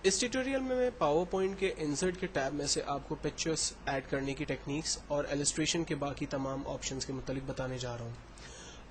इस ट्यूटोरियल में मैं पावर पॉइंट के इंसर्ट के टैब में से आपको पिक्चर्स ऐड करने की टेक्निक्स और इलस्ट्रेशन के बाकी तमाम ऑप्शंस के मुतालिक बताने जा रहा हूँ।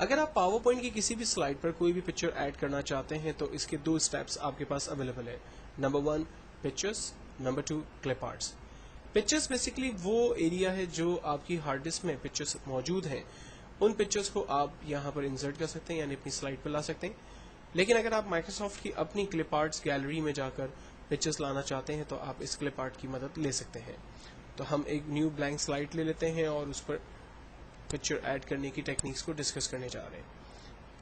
अगर आप पावर पॉइंट की किसी भी स्लाइड पर कोई भी पिक्चर ऐड करना चाहते हैं तो इसके दो स्टेप्स आपके पास अवेलेबल है। Number 1 pictures, number 2 clip arts. Pictures basically वो एरिया है जो आपकी हार्ड डिस्क में पिक्चर्स मौजूद हैं, उन पिक्चर्स को आप यहाँ पर इंसर्ट कर सकते हैं यानी अपनी स्लाइड पर ला सकते हैं। लेकिन अगर आप माइक्रोसॉफ्ट की अपनी क्लिप आर्ट्स गैलरी में जाकर पिक्चर्स लाना चाहते हैं तो आप इस क्लिप आर्ट की मदद ले सकते हैं। तो हम एक न्यू ब्लैंक स्लाइड ले लेते हैं और उस पर पिक्चर ऐड करने की टेक्निक्स को डिस्कस करने जा रहे हैं।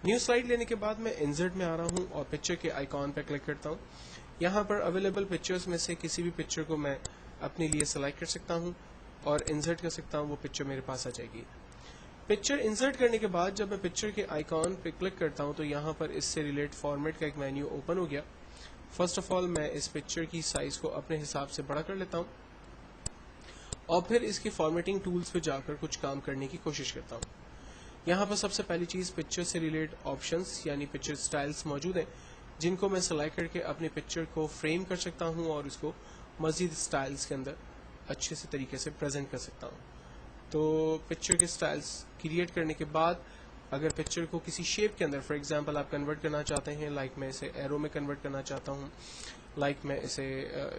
न्यू स्लाइड लेने के बाद मैं इंसर्ट में आ रहा हूं और पिक्चर के आइकॉन पर क्लिक करता हूं। यहां पर अवेलेबल पिक्चर्स में से किसी भी पिक्चर को मैं अपने लिए सेलेक्ट कर सकता हूं और इंसर्ट कर सकता हूं, वो पिक्चर मेरे पास आ जाएगी। पिक्चर इंसर्ट करने के बाद जब मैं पिक्चर के आइकॉन पर क्लिक करता हूं तो यहाँ पर इससे रिलेट फॉर्मेट का एक मेन्यू ओपन हो गया। फर्स्ट ऑफ ऑल मैं इस पिक्चर की साइज को अपने हिसाब से बड़ा कर लेता हूं और फिर इसकी फॉर्मेटिंग टूल्स पे जाकर कुछ काम करने की कोशिश करता हूं। यहाँ पर सबसे पहली चीज पिक्चर से रिलेट ऑप्शंस यानी पिक्चर स्टाइल्स मौजूद हैं, जिनको मैं सेलेक्ट करके अपने पिक्चर को फ्रेम कर सकता हूँ और इसको मजीद स्टाइल्स के अंदर अच्छे से तरीके से प्रेजेंट कर सकता हूँ। तो पिक्चर के स्टाइल्स क्रिएट करने के बाद अगर पिक्चर को किसी शेप के अंदर फॉर एग्जांपल आप कन्वर्ट करना चाहते हैं, लाइक मैं इसे एरो में कन्वर्ट करना चाहता हूं, लाइक मैं इसे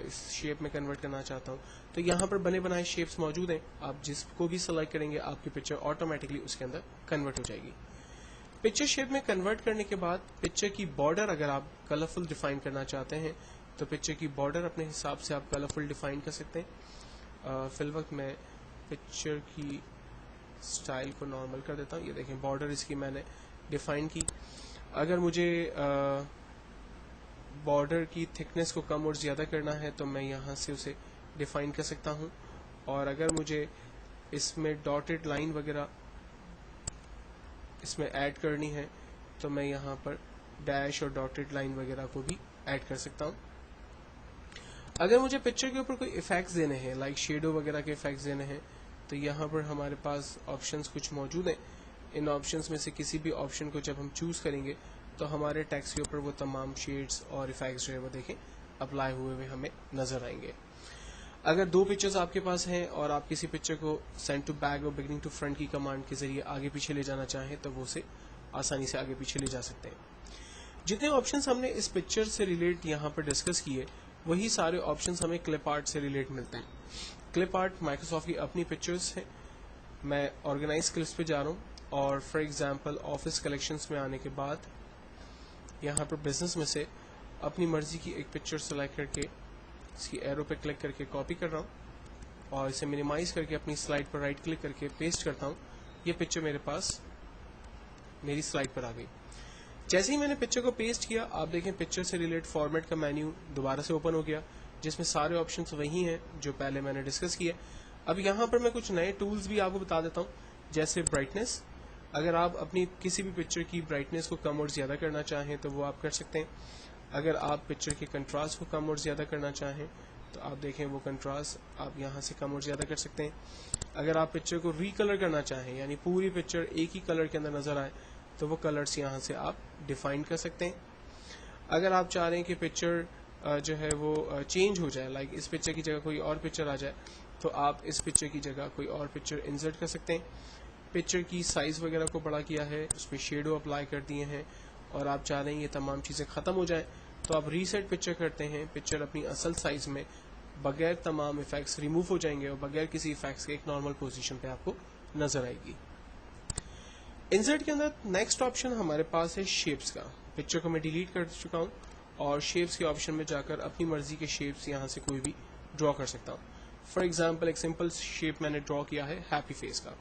इस शेप में कन्वर्ट करना चाहता हूं, तो यहाँ पर बने बनाए शेप्स मौजूद हैं। आप जिसको भी सेलेक्ट करेंगे आपकी पिक्चर ऑटोमेटिकली उसके अंदर कन्वर्ट हो जाएगी। पिक्चर शेप में कन्वर्ट करने के बाद पिक्चर की बॉर्डर अगर आप कलरफुल डिफाइन करना चाहते हैं तो पिक्चर की बॉर्डर अपने हिसाब से आप कलरफुल डिफाइन कर सकते हैं। फिल वक्त मैं पिक्चर की स्टाइल को नॉर्मल कर देता हूँ। ये देखें बॉर्डर इसकी मैंने डिफाइन की। अगर मुझे बॉर्डर की थिकनेस को कम और ज़्यादा करना है तो मैं यहाँ से उसे डिफाइन कर सकता हूँ, और अगर मुझे इसमें डॉटेड लाइन वगैरह इसमें ऐड करनी है तो मैं यहाँ पर डैश और डॉटेड लाइन वगैरह को भी ऐड कर सकता हूँ। अगर मुझे पिक्चर के ऊपर कोई इफेक्ट्स देने हैं, लाइक शेडो वगैरह के इफेक्ट्स देने हैं, तो यहाँ पर हमारे पास ऑप्शंस कुछ मौजूद हैं। इन ऑप्शंस में से किसी भी ऑप्शन को जब हम चूज़ करेंगे तो हमारे टेक्स्ट के ऊपर वो तमाम शेड्स और इफेक्ट्स जो है वो देखें अप्लाई हुए हमें नज़र आएंगे। अगर दो पिक्चर्स आपके पास हैं और आप किसी पिक्चर को सेंड टू बैक और बिगनिंग टू फ्रंट की कमांड के जरिए आगे पीछे ले जाना चाहें तो वो उसे आसानी से आगे पीछे ले जा सकते हैं। जितने ऑप्शंस हमने इस पिक्चर से रिलेट यहाँ पर डिस्कस किए वही सारे ऑप्शंस हमें क्लिप आर्ट से रिलेट मिलते हैं। क्लिप आर्ट माइक्रोसॉफ्ट की अपनी पिक्चर्स है। मैं ऑर्गेनाइज क्लिप्स पे जा रहा हूँ और फॉर एग्जांपल ऑफिस कलेक्शंस में आने के बाद यहाँ पर बिजनेस में से अपनी मर्जी की एक पिक्चर सेलेक्ट करके इसकी एरो पे क्लिक करके कॉपी कर रहा हूँ और इसे मिनिमाइज करके अपनी स्लाइड पर राइट क्लिक करके पेस्ट करता हूँ। ये पिक्चर मेरे पास मेरी स्लाइड पर आ गई। जैसे ही मैंने पिक्चर को पेस्ट किया आप देखें पिक्चर से रिलेट फॉर्मेट का मेन्यू दोबारा से ओपन हो गया, जिसमें सारे ऑप्शंस वही हैं जो पहले मैंने डिस्कस किए। अब यहाँ पर मैं कुछ नए टूल्स भी आपको बता देता हूँ, जैसे ब्राइटनेस। अगर आप अपनी किसी भी पिक्चर की ब्राइटनेस को कम और ज़्यादा करना चाहें तो वो आप कर सकते हैं। अगर आप पिक्चर के कंट्रास्ट को कम और ज़्यादा करना चाहें तो आप देखें वो कंट्रास्ट आप यहाँ से कम और ज़्यादा कर सकते हैं। अगर आप पिक्चर को रीकलर करना चाहें यानी पूरी पिक्चर एक ही कलर के अंदर नज़र आए तो वो कलर्स यहाँ से आप डिफाइन कर सकते हैं। अगर आप चाह रहे हैं कि पिक्चर जो है वो चेंज हो जाए, लाइक इस पिक्चर की जगह कोई और पिक्चर आ जाए, तो आप इस पिक्चर की जगह कोई और पिक्चर इंसर्ट कर सकते हैं। पिक्चर की साइज़ वगैरह को बड़ा किया है, उसमें शेडो अप्लाई कर दिए हैं और आप चाह रहे हैं ये तमाम चीज़ें ख़त्म हो जाएं तो आप रीसेट पिक्चर करते हैं। पिक्चर अपनी असल साइज़ में बगैर तमाम इफेक्ट्स रिमूव हो जाएंगे और बगैर किसी इफेक्ट्स के एक नॉर्मल पोजीशन पे आपको नज़र आएगी। इंसर्ट के अंदर नेक्स्ट ऑप्शन हमारे पास है शेप्स का। पिक्चर को मैं डिलीट कर चुका हूँ और शेप्स के ऑप्शन में जाकर अपनी मर्जी के शेप्स यहाँ से कोई भी ड्रॉ कर सकता हूँ। फॉर एग्जांपल एक सिंपल शेप मैंने ड्रॉ किया है हैप्पी फेस का।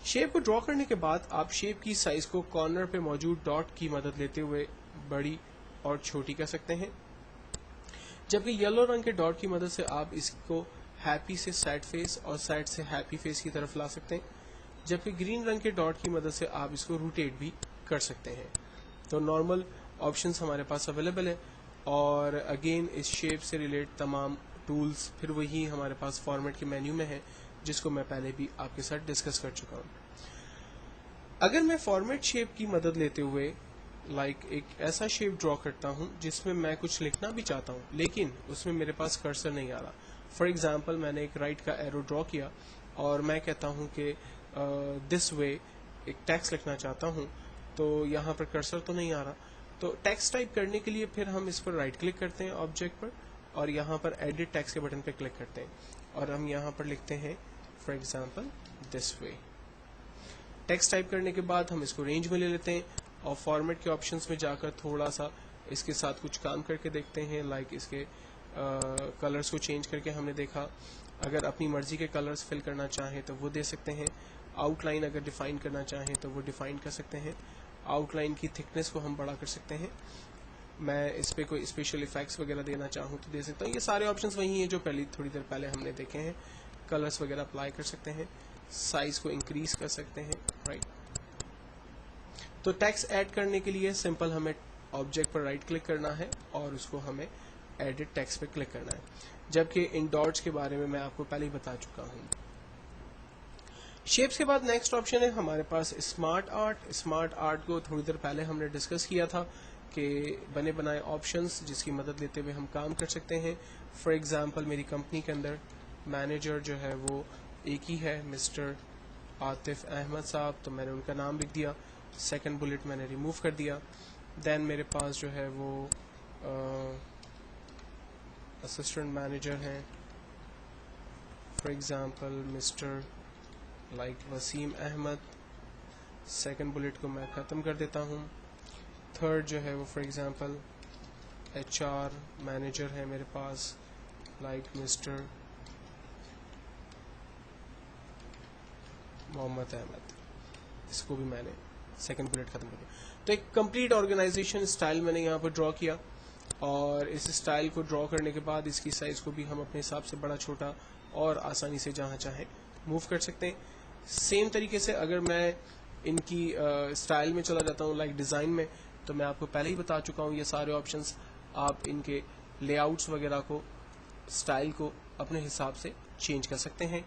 शेप को ड्रॉ करने के बाद आप शेप की साइज को कॉर्नर पे मौजूद डॉट की मदद लेते हुए बड़ी और छोटी कर सकते हैं, जबकि येलो रंग के डॉट की मदद से आप इसको हैप्पी से सैड फेस और सैड से हैप्पी फेस की तरफ ला सकते हैं, जबकि ग्रीन रंग के डॉट की मदद से आप इसको रोटेट भी कर सकते हैं। तो नॉर्मल ऑप्शंस हमारे पास अवेलेबल है और अगेन इस शेप से रिलेट तमाम टूल्स फिर वही हमारे पास फॉर्मेट के मेन्यू में है, जिसको मैं पहले भी आपके साथ डिस्कस कर चुका हूँ। अगर मैं फॉर्मेट शेप की मदद लेते हुए लाइक एक ऐसा शेप ड्रॉ करता हूँ जिसमें मैं कुछ लिखना भी चाहता हूँ लेकिन उसमें मेरे पास कर्सर नहीं आ रहा। फॉर एग्जांपल मैंने एक राइट का एरो ड्रॉ किया और मैं कहता हूँ कि दिस वे एक टेक्स्ट लिखना चाहता हूँ, तो यहाँ पर कर्सर तो नहीं आ रहा। तो टेक्स्ट टाइप करने के लिए फिर हम इस पर राइट क्लिक करते हैं ऑब्जेक्ट पर और यहाँ पर एडिट टेक्स्ट के बटन पर क्लिक करते हैं और हम यहाँ पर लिखते हैं for example this way. Text type करने के बाद हम इसको रेंज में ले लेते हैं और फॉर्मेट के ऑप्शंस में जाकर थोड़ा सा इसके साथ कुछ काम करके देखते हैं। लाइक इसके कलर्स को चेंज करके हमने देखा, अगर अपनी मर्जी के कलर्स फिल करना चाहें तो वो दे सकते हैं। आउटलाइन अगर डिफाइन करना चाहें तो वो डिफाइन कर सकते हैं। आउटलाइन की थिकनेस को हम बड़ा कर सकते हैं। मैं इस पर कोई स्पेशल इफेक्ट्स वगैरह देना चाहूँ तो दे सकता हूँ। ये सारे ऑप्शंस वही हैं जो थोड़ी देर पहले हमने देखे हैं। कलर्स वगैरह अप्लाई कर सकते हैं, साइज को इंक्रीज कर सकते हैं, राइट। तो टेक्स्ट ऐड करने के लिए सिंपल हमें ऑब्जेक्ट पर राइट क्लिक करना है और उसको हमें एडिट टेक्स्ट पे क्लिक करना है, जबकि इन डॉट्स के बारे में मैं आपको पहले ही बता चुका हूँ। शेप्स के बाद नेक्स्ट ऑप्शन है हमारे पास स्मार्ट आर्ट। स्मार्ट आर्ट को थोड़ी देर पहले हमने डिस्कस किया था कि बने बनाए ऑप्शंस जिसकी मदद लेते हुए हम काम कर सकते हैं। फॉर एग्जांपल मेरी कंपनी के अंदर मैनेजर जो है वो एक ही है, मिस्टर आतिफ अहमद साहब, तो मैंने उनका नाम लिख दिया। सेकंड बुलेट मैंने रिमूव कर दिया। देन मेरे पास जो है वो असिस्टेंट मैनेजर हैं, for example mister like Waseem Ahmed. Second bullet को मैं ख़त्म कर देता हूँ। थर्ड जो है वो फॉर एग्जांपल HR मैनेजर है मेरे पास, लाइक मिस्टर मोहम्मद अहमद। इसको भी मैंने सेकंड बुलेट खत्म कर दिया। तो एक कंप्लीट ऑर्गेनाइजेशन स्टाइल मैंने यहाँ पर ड्रॉ किया और इस स्टाइल को ड्रॉ करने के बाद इसकी साइज को भी हम अपने हिसाब से बड़ा छोटा और आसानी से जहाँ चाहें मूव कर सकते हैं। सेम तरीके से अगर मैं इनकी स्टाइल में चला जाता हूँ लाइक डिज़ाइन में, तो मैं आपको पहले ही बता चुका हूँ ये सारे ऑप्शंस आप इनके लेआउट्स वगैरह को, स्टाइल को अपने हिसाब से चेंज कर सकते हैं।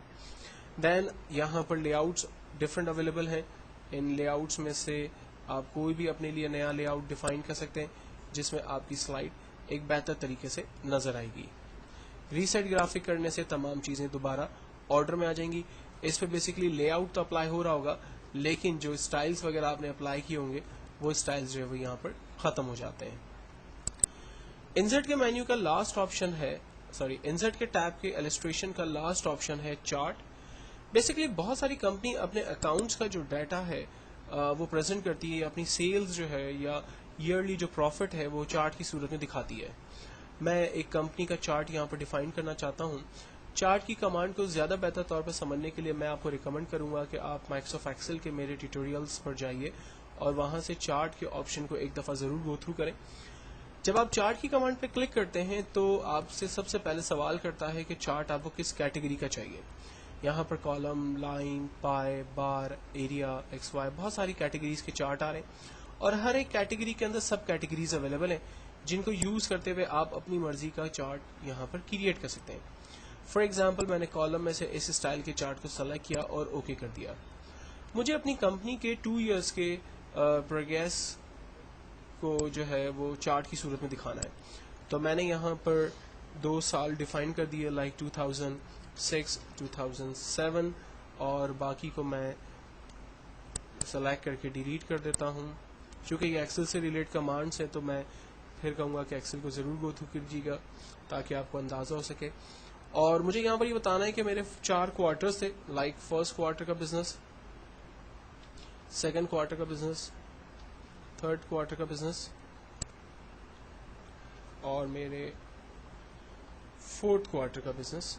देन यहाँ पर लेआउट्स डिफरेंट अवेलेबल हैं। इन लेआउट्स में से आप कोई भी अपने लिए नया लेआउट डिफाइन कर सकते हैं जिसमें आपकी स्लाइड एक बेहतर तरीके से नजर आएगी। रीसेट ग्राफिक करने से तमाम चीज़ें दोबारा ऑर्डर में आ जाएंगी। इस पे बेसिकली लेआउट तो अप्लाई हो रहा होगा लेकिन जो स्टाइल्स वगैरह आपने अप्लाई किए होंगे वो स्टाइल्स जो है वो यहाँ पर ख़त्म हो जाते हैं। इंसर्ट के मेन्यू का लास्ट ऑप्शन है, इंसर्ट के टैब के इलस्ट्रेशन का लास्ट ऑप्शन है चार्ट। बेसिकली बहुत सारी कंपनी अपने अकाउंट्स का जो डाटा है वो प्रेजेंट करती है, अपनी सेल्स जो है या ईयरली जो प्रॉफिट है वो चार्ट की सूरत में दिखाती है। मैं एक कंपनी का चार्ट यहाँ पर डिफाइन करना चाहता हूँ। चार्ट की कमांड को ज़्यादा बेहतर तौर पर समझने के लिए मैं आपको रिकमेंड करूँगा कि आप माइक्रोसॉफ्ट एक्सेल के मेरे ट्यूटोरियल्स पर जाइए और वहाँ से चार्ट के ऑप्शन को एक दफ़ा ज़रूर गो थ्रू करें। जब आप चार्ट की कमांड पर क्लिक करते हैं तो आपसे सबसे पहले सवाल करता है कि चार्ट आपको किस कैटेगरी का चाहिए। यहाँ पर कॉलम, लाइन, पाए, बार, एरिया, XY बहुत सारी कैटेगरीज के चार्ट आ रहे हैं और हर एक कैटेगरी के अंदर सब कैटेगरीज अवेलेबल हैं जिनको यूज़ करते हुए आप अपनी मर्जी का चार्ट यहाँ पर क्रिएट कर सकते हैं। फॉर एग्जांपल मैंने कॉलम में से इस स्टाइल के चार्ट को सेलेक्ट किया और ओके कर दिया। मुझे अपनी कंपनी के 2 इयर्स के प्रोग्रेस को जो है वो चार्ट की सूरत में दिखाना है, तो मैंने यहाँ पर 2 साल डिफाइन कर दिए लाइक 2006, 2007 और बाकी को मैं सेलेक्ट करके डिलीट कर देता हूँ। क्योंकि ये एक्सेल से रिलेट कमांड्स हैं तो मैं फिर कहूँगा कि एक्सेल को ज़रूर गो थ्रू कीजिएगा ताकि आपको अंदाज़ा हो सके। और मुझे यहाँ पर ये बताना है कि मेरे 4 क्वार्टर्स थे, लाइक फर्स्ट क्वार्टर का बिजनेस, सेकंड क्वार्टर का बिजनेस, थर्ड क्वार्टर का बिजनेस और मेरे 4th क्वार्टर का बिजनेस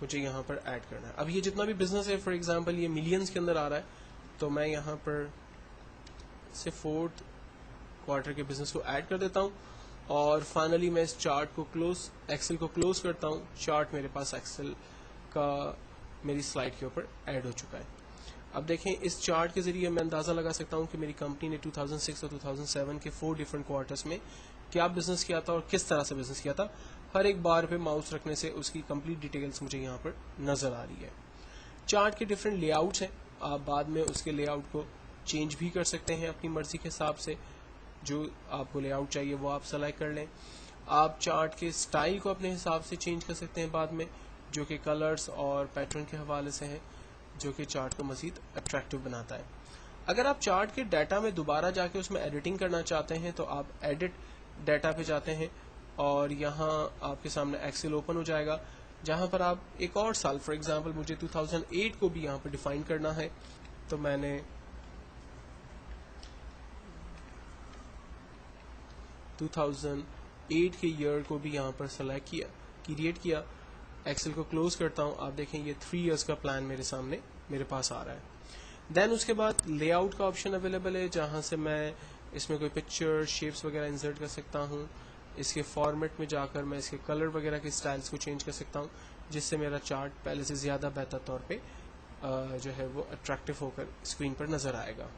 मुझे यहाँ पर ऐड करना है। अब ये जितना भी बिजनेस है, फॉर एग्जांपल ये मिलियंस के अंदर आ रहा है, तो मैं यहाँ पर से 4th क्वार्टर के बिजनेस को ऐड कर देता हूँ और फाइनली मैं इस चार्ट को एक्सेल को क्लोज करता हूँ। चार्ट मेरे पास एक्सेल का मेरी स्लाइड के ऊपर ऐड हो चुका है। अब देखें, इस चार्ट के जरिए मैं अंदाज़ा लगा सकता हूँ कि मेरी कंपनी ने 2006 और 2007 के 4 डिफरेंट क्वार्टर्स में क्या बिजनेस किया था और किस तरह से बिजनेस किया था। हर एक बार पे माउस रखने से उसकी कंप्लीट डिटेल्स मुझे यहाँ पर नज़र आ रही है। चार्ट के डिफरेंट लेआउट्स हैं, आप बाद में उसके लेआउट को चेंज भी कर सकते हैं अपनी मर्जी के हिसाब से। जो आपको लेआउट चाहिए वो आप सेलेक्ट कर लें। आप चार्ट के स्टाइल को अपने हिसाब से चेंज कर सकते हैं बाद में, जो कि कलर्स और पैटर्न के हवाले से है, जो कि चार्ट को मज़ीद अट्रैक्टिव बनाता है। अगर आप चार्ट के डाटा में दोबारा जाके उसमें एडिटिंग करना चाहते हैं तो आप एडिट डाटा पे जाते हैं और यहाँ आपके सामने एक्सेल ओपन हो जाएगा, जहाँ पर आप एक और साल, फॉर एग्जांपल मुझे 2008 को भी यहाँ पर डिफाइन करना है, तो मैंने 2008 के ईयर को भी यहाँ पर सेलेक्ट किया, क्रिएट किया, एक्सेल को क्लोज करता हूँ। आप देखें ये 3 इयर्स का प्लान मेरे सामने मेरे पास आ रहा है। देन उसके बाद लेआउट का ऑप्शन अवेलेबल है, जहाँ से मैं इसमें कोई पिक्चर शेप्स वगैरह इंसर्ट कर सकता हूँ। इसके फॉर्मेट में जाकर मैं इसके कलर वगैरह के स्टाइल्स को चेंज कर सकता हूँ, जिससे मेरा चार्ट पहले से ज़्यादा बेहतर तौर पे जो है वो अट्रैक्टिव होकर स्क्रीन पर नज़र आएगा।